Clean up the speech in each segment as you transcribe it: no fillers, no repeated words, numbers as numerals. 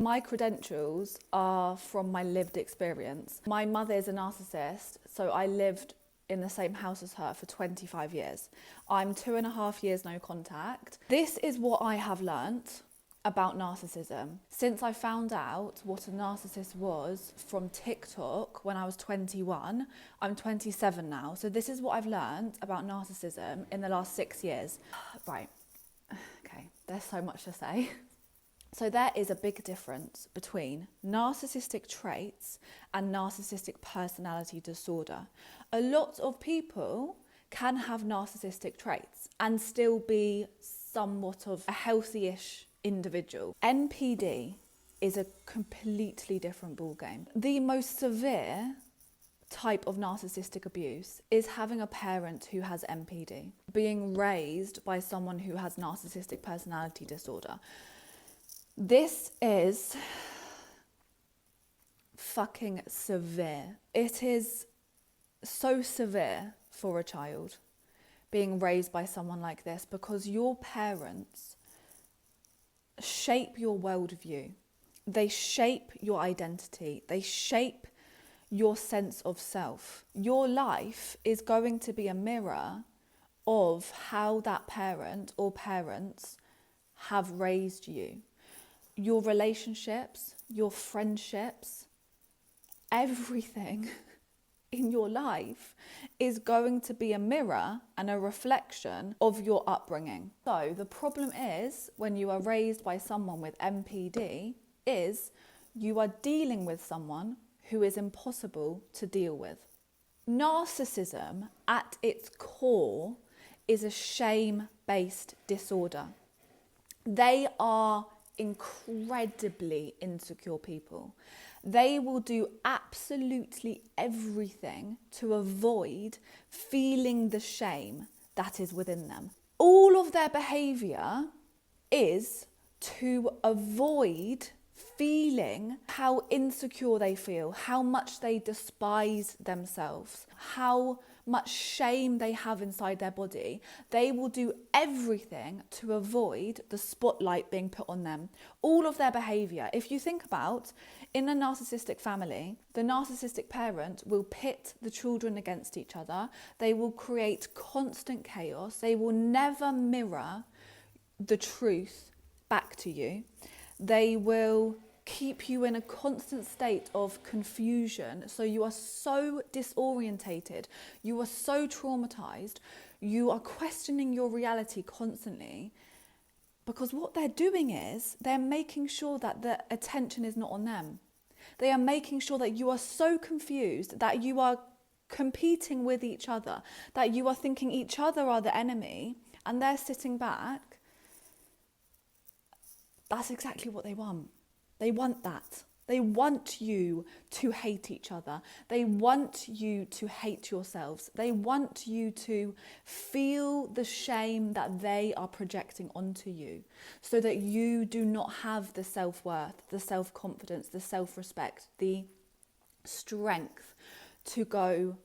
My credentials are from my lived experience. My mother is a narcissist, so I lived in the same house as her for 25 years. I'm 2.5 years no contact. This is what I have learnt about narcissism since I found out what a narcissist was from TikTok when I was 21. I'm 27 now, so this is what I've learnt about narcissism in the last 6 years. Right, okay, there's so much to say. So there is a big difference between narcissistic traits and narcissistic personality disorder. A lot of people can have narcissistic traits and still be somewhat of a healthy-ish individual. NPD is a completely different ballgame. The most severe type of narcissistic abuse is having a parent who has NPD, being raised by someone who has narcissistic personality disorder. This is fucking severe. It is so severe for a child being raised by someone like this, because your parents shape your worldview. They shape your identity. They shape your sense of self. Your life is going to be a mirror of how that parent or parents have raised you. Your relationships, your friendships, everything in your life is going to be a mirror and a reflection of your upbringing. So the problem is, when you are raised by someone with NPD, is you are dealing with someone who is impossible to deal with. Narcissism at its core is a shame-based disorder. They are incredibly insecure people. They will do absolutely everything to avoid feeling the shame that is within them. All of their behaviour is to avoid feeling how insecure they feel, how much they despise themselves, how much shame they have inside their body. They will do everything to avoid the spotlight being put on them. All of their behaviour. If you think about, in a narcissistic family, the narcissistic parent will pit the children against each other. They will create constant chaos. They will never mirror the truth back to you. They will keep you in a constant state of confusion. So you are so disorientated, you are so traumatized, you are questioning your reality constantly, because what they're doing is they're making sure that the attention is not on them. They are making sure that you are so confused, that you are competing with each other, that you are thinking each other are the enemy, and they're sitting back. That's exactly what they want. They want that. They want you to hate each other. They want you to hate yourselves. They want you to feel the shame that they are projecting onto you, so that you do not have the self-worth, the self-confidence, the self-respect, the strength to go,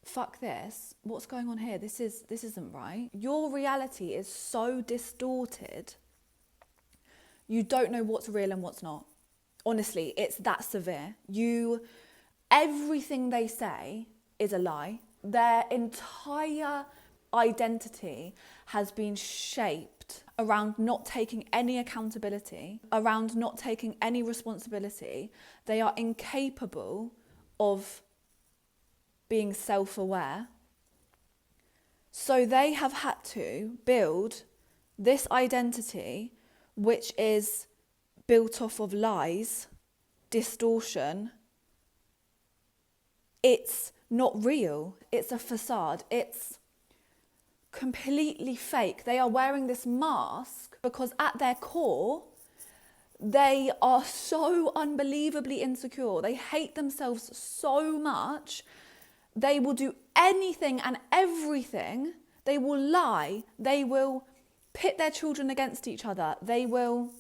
fuck this, what's going on here? This isn't right. Your reality is so distorted. You don't know what's real and what's not. Honestly, it's that severe. Everything they say is a lie. Their entire identity has been shaped around not taking any accountability, around not taking any responsibility. They are incapable of being self-aware. So they have had to build this identity, which is built off of lies, distortion. It's not real. It's a facade. It's completely fake. They are wearing this mask because at their core, they are so unbelievably insecure. They hate themselves so much. They will do anything and everything. They will lie. They will pit their children against each other. They will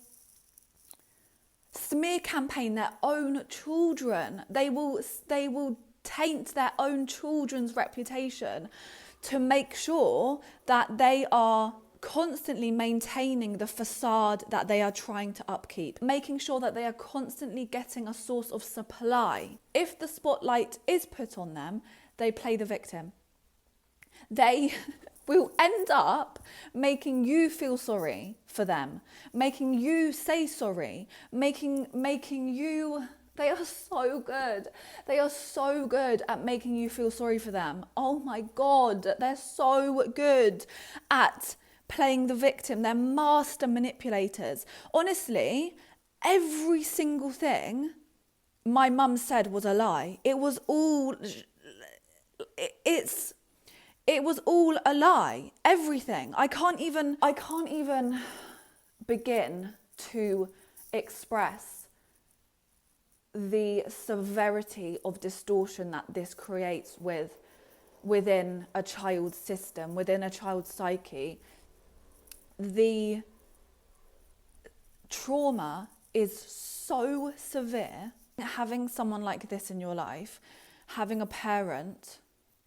smear campaign their own children. They will taint their own children's reputation to make sure that they are constantly maintaining the facade that they are trying to upkeep, making sure that they are constantly getting a source of supply. If the spotlight is put on them, they play the victim. They will end up making you feel sorry for them, making you say sorry, making you... They are so good. They are so good at making you feel sorry for them. Oh my God, they're so good at playing the victim. They're master manipulators. Honestly, every single thing my mum said was a lie. It was all a lie. Everything. I can't even begin to express the severity of distortion that this creates within a child's system, within a child's psyche. The trauma is so severe. Having someone like this in your life, having a parent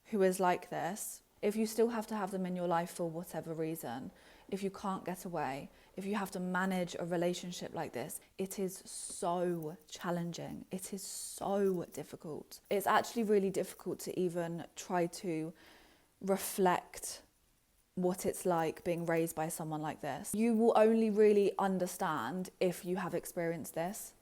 who is like this, if you still have to have them in your life for whatever reason, if you can't get away, if you have to manage a relationship like this, it is so challenging. It is so difficult. It's actually really difficult to even try to reflect what it's like being raised by someone like this. You will only really understand if you have experienced this.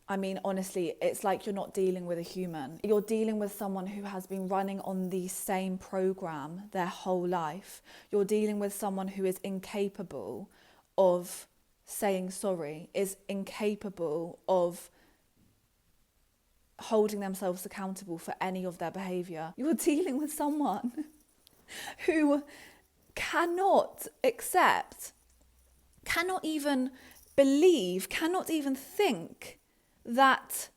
I mean, honestly, it's like you're not dealing with a human. You're dealing with someone who has been running on the same program their whole life. You're dealing with someone who is incapable of saying sorry, is incapable of holding themselves accountable for any of their behaviour. You're dealing with someone who cannot accept, cannot even believe, cannot even think that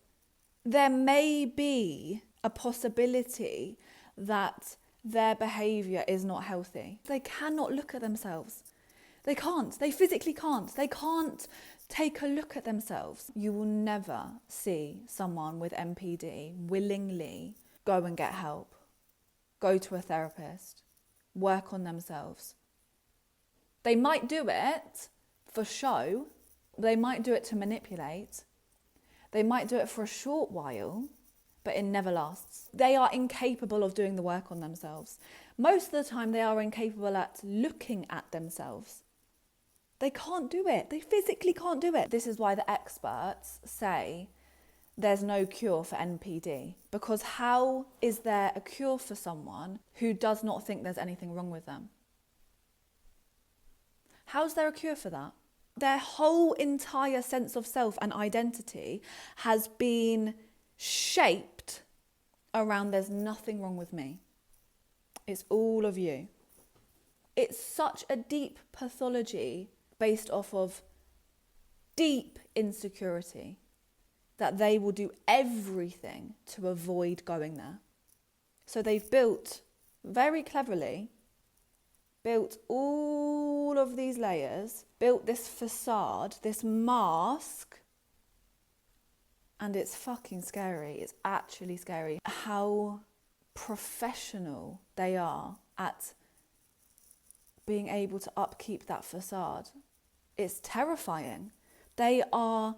there may be a possibility that their behaviour is not healthy. They cannot look at themselves. They can't. They physically can't. They can't take a look at themselves. You will never see someone with NPD willingly go and get help, go to a therapist, work on themselves. They might do it for show. They might do it to manipulate. They might do it for a short while, but it never lasts. They are incapable of doing the work on themselves. Most of the time, they are incapable at looking at themselves. They can't do it. They physically can't do it. This is why the experts say there's no cure for NPD. Because how is there a cure for someone who does not think there's anything wrong with them? How's there a cure for that? Their whole entire sense of self and identity has been shaped around there's nothing wrong with me. It's all of you. It's such a deep pathology based off of deep insecurity that they will do everything to avoid going there. So they've built, very cleverly, built all of these layers, built this facade, this mask, and it's fucking scary. It's actually scary how professional they are at being able to upkeep that facade. It's terrifying. They are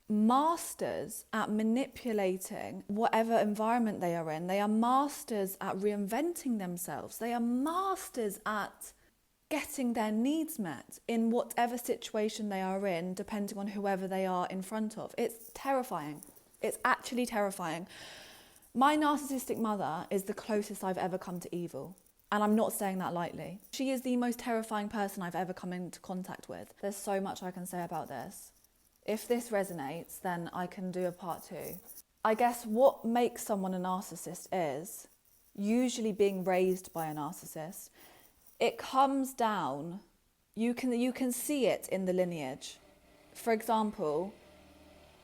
masters at manipulating whatever environment they are in. They are masters at reinventing themselves. They are masters at getting their needs met in whatever situation they are in, depending on whoever they are in front of. It's terrifying. It's actually terrifying. My narcissistic mother is the closest I've ever come to evil. And I'm not saying that lightly. She is the most terrifying person I've ever come into contact with. There's so much I can say about this. If this resonates, then I can do a part 2. I guess what makes someone a narcissist is usually being raised by a narcissist. It comes down, you can see it in the lineage. For example,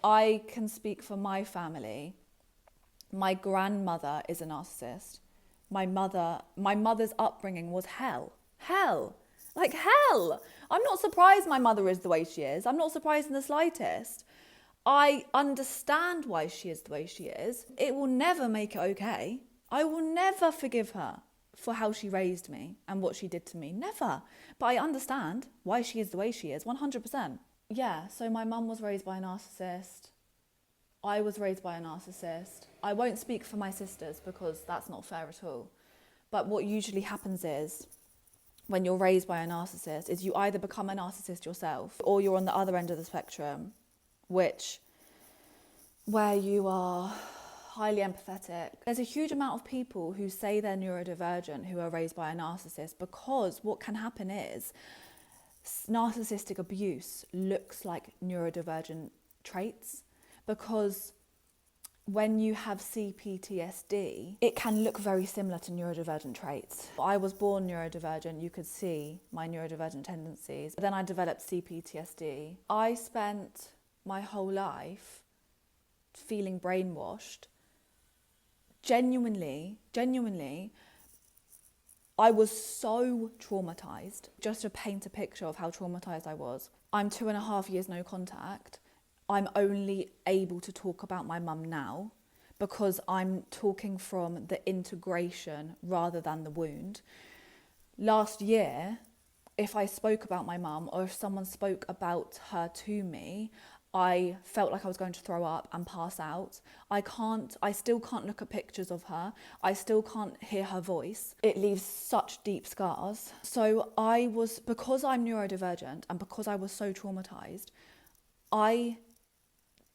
I can speak for my family. My grandmother is a narcissist. My mother's upbringing was hell. Like hell. I'm not surprised my mother is the way she is. I'm not surprised in the slightest. I understand why she is the way she is. It will never make it okay. I will never forgive her for how she raised me and what she did to me. Never. But I understand why she is the way she is, 100%. Yeah, so my mum was raised by a narcissist. I was raised by a narcissist. I won't speak for my sisters because that's not fair at all. But what usually happens is, when you're raised by a narcissist, is you either become a narcissist yourself or you're on the other end of the spectrum, where you are highly empathetic. There's a huge amount of people who say they're neurodivergent who are raised by a narcissist, because what can happen is narcissistic abuse looks like neurodivergent traits, because when you have CPTSD, it can look very similar to neurodivergent traits. I was born neurodivergent, you could see my neurodivergent tendencies. Then I developed CPTSD. I spent my whole life feeling brainwashed. Genuinely, I was so traumatized. Just to paint a picture of how traumatized I was. I'm 2.5 years no contact. I'm only able to talk about my mum now because I'm talking from the integration rather than the wound. Last year, if I spoke about my mum or if someone spoke about her to me, I felt like I was going to throw up and pass out. I still can't look at pictures of her. I still can't hear her voice. It leaves such deep scars. So because I'm neurodivergent and because I was so traumatized, I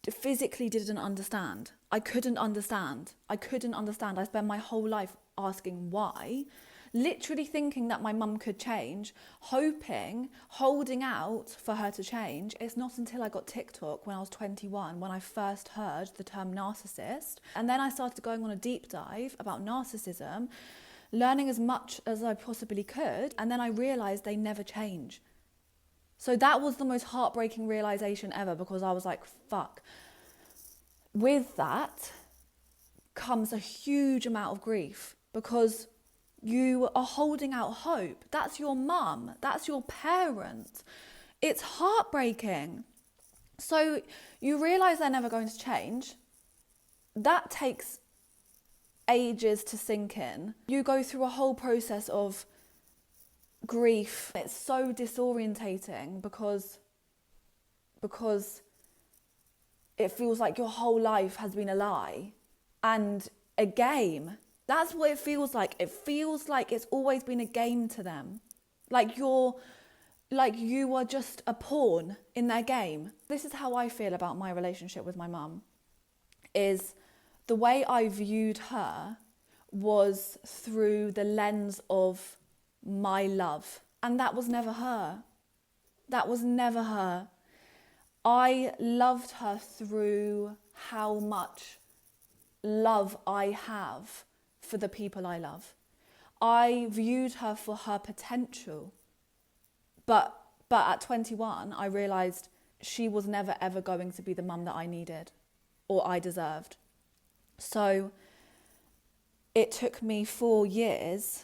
physically didn't understand. I couldn't understand. I spent my whole life asking why, literally thinking that my mum could change, holding out for her to change. It's not until I got TikTok when I was 21 when I first heard the term narcissist. And then I started going on a deep dive about narcissism, learning as much as I possibly could. And then I realized they never change. So that was the most heartbreaking realization ever, because I was like, fuck. With that comes a huge amount of grief, because you are holding out hope. That's your mum. That's your parent. It's heartbreaking. So you realize they're never going to change. That takes ages to sink in. You go through a whole process of grief. It's so disorientating because it feels like your whole life has been a lie and a game. That's what it feels like. It feels like it's always been a game to them. Like you are just a pawn in their game. This is how I feel about my relationship with my mum. Is the way I viewed her was through the lens of my love. And that was never her. I loved her through how much love I have for the people I love. I viewed her for her potential. But at 21, I realised she was never ever going to be the mum that I needed or I deserved. So it took me 4 years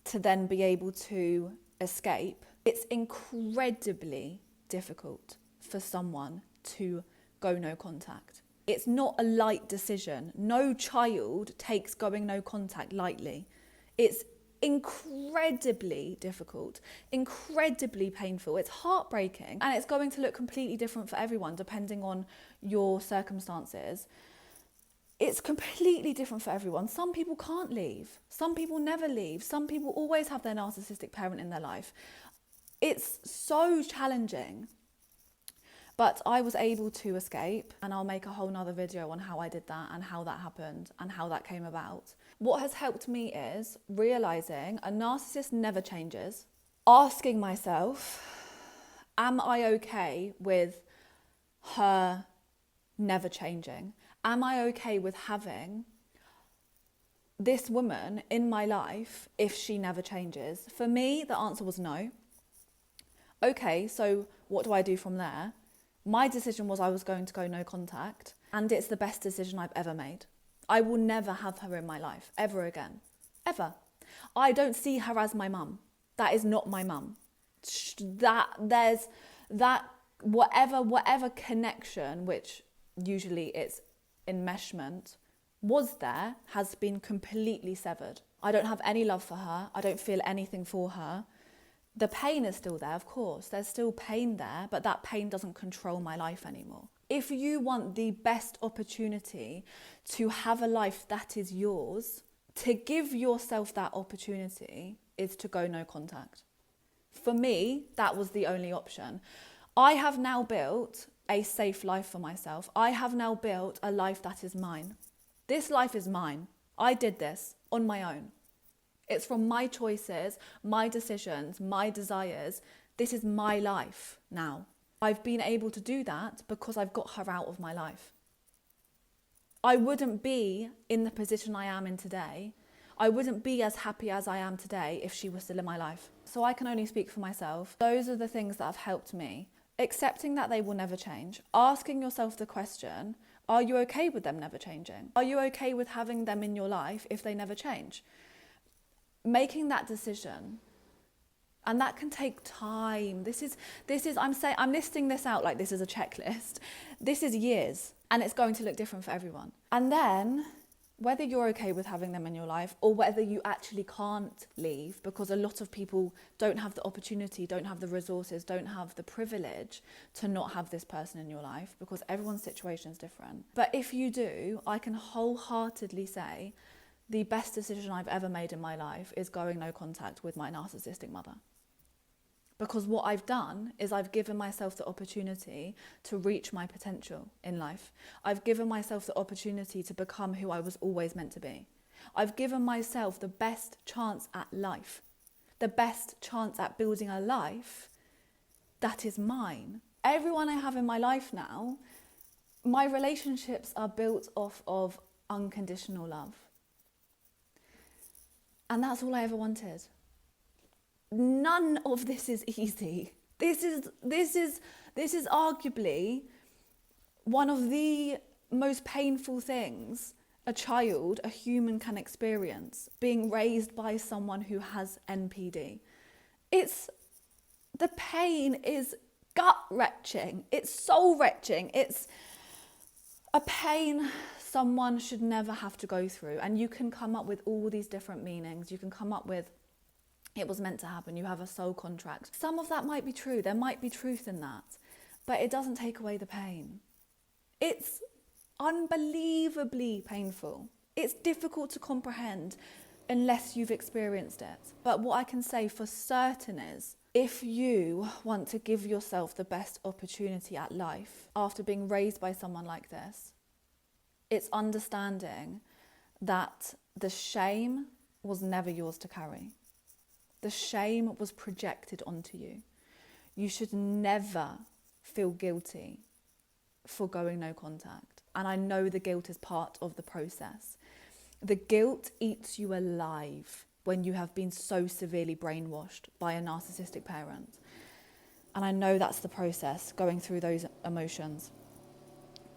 to then be able to escape. It's incredibly difficult for someone to go no contact. It's not a light decision. No child takes going no contact lightly. It's incredibly difficult, incredibly painful. It's heartbreaking, and it's going to look completely different for everyone depending on your circumstances. It's completely different for everyone. Some people can't leave. Some people never leave. Some people always have their narcissistic parent in their life. It's so challenging. But I was able to escape, and I'll make a whole nother video on how I did that and how that happened and how that came about. What has helped me is realising a narcissist never changes. Asking myself, am I okay with her never changing? Am I okay with having this woman in my life if she never changes? For me, the answer was no. Okay, so what do I do from there? My decision was I was going to go no contact, and it's the best decision I've ever made. I will never have her in my life, ever again. Ever. I don't see her as my mum. That is not my mum. There's that whatever connection, which usually it's enmeshment, was there, has been completely severed. I don't have any love for her. I don't feel anything for her. The pain is still there, of course. There's still pain there, but that pain doesn't control my life anymore. If you want the best opportunity to have a life that is yours, to give yourself that opportunity is to go no contact. For me, that was the only option. I have now built a safe life for myself. I have now built a life that is mine. This life is mine. I did this on my own. It's from my choices, my decisions, my desires. This is my life now. I've been able to do that because I've got her out of my life. I wouldn't be in the position I am in today. I wouldn't be as happy as I am today if she was still in my life. So I can only speak for myself. Those are the things that have helped me. Accepting that they will never change. Asking yourself the question, are you okay with them never changing? Are you okay with having them in your life if they never change? Making that decision, and that can take time. I'm listing this out like this is a checklist. This is years, and it's going to look different for everyone. And then, whether you're okay with having them in your life or whether you actually can't leave, because a lot of people don't have the opportunity, don't have the resources, don't have the privilege to not have this person in your life, because everyone's situation is different. But if you do, I can wholeheartedly say the best decision I've ever made in my life is going no contact with my narcissistic mother. Because what I've done is I've given myself the opportunity to reach my potential in life. I've given myself the opportunity to become who I was always meant to be. I've given myself the best chance at life, the best chance at building a life that is mine. Everyone I have in my life now, my relationships are built off of unconditional love. And that's all I ever wanted. None of this is easy. This is arguably one of the most painful things a human can experience, being raised by someone who has NPD. The pain is gut-wrenching. It's soul-wrenching. It's a pain someone should never have to go through. And you can come up with all these different meanings. You can come up with, it was meant to happen, you have a soul contract. Some of that might be true, there might be truth in that, but it doesn't take away the pain. It's unbelievably painful. It's difficult to comprehend unless you've experienced it. But what I can say for certain is, if you want to give yourself the best opportunity at life after being raised by someone like this, it's understanding that the shame was never yours to carry. The shame was projected onto you. You should never feel guilty for going no contact. And I know the guilt is part of the process. The guilt eats you alive when you have been so severely brainwashed by a narcissistic parent. And I know that's the process, going through those emotions.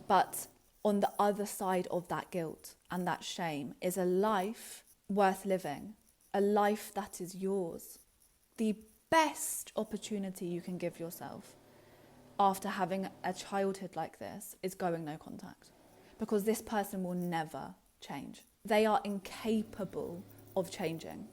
But on the other side of that guilt and that shame is a life worth living. A life that is yours. The best opportunity you can give yourself after having a childhood like this is going no contact. Because this person will never change. They are incapable of changing.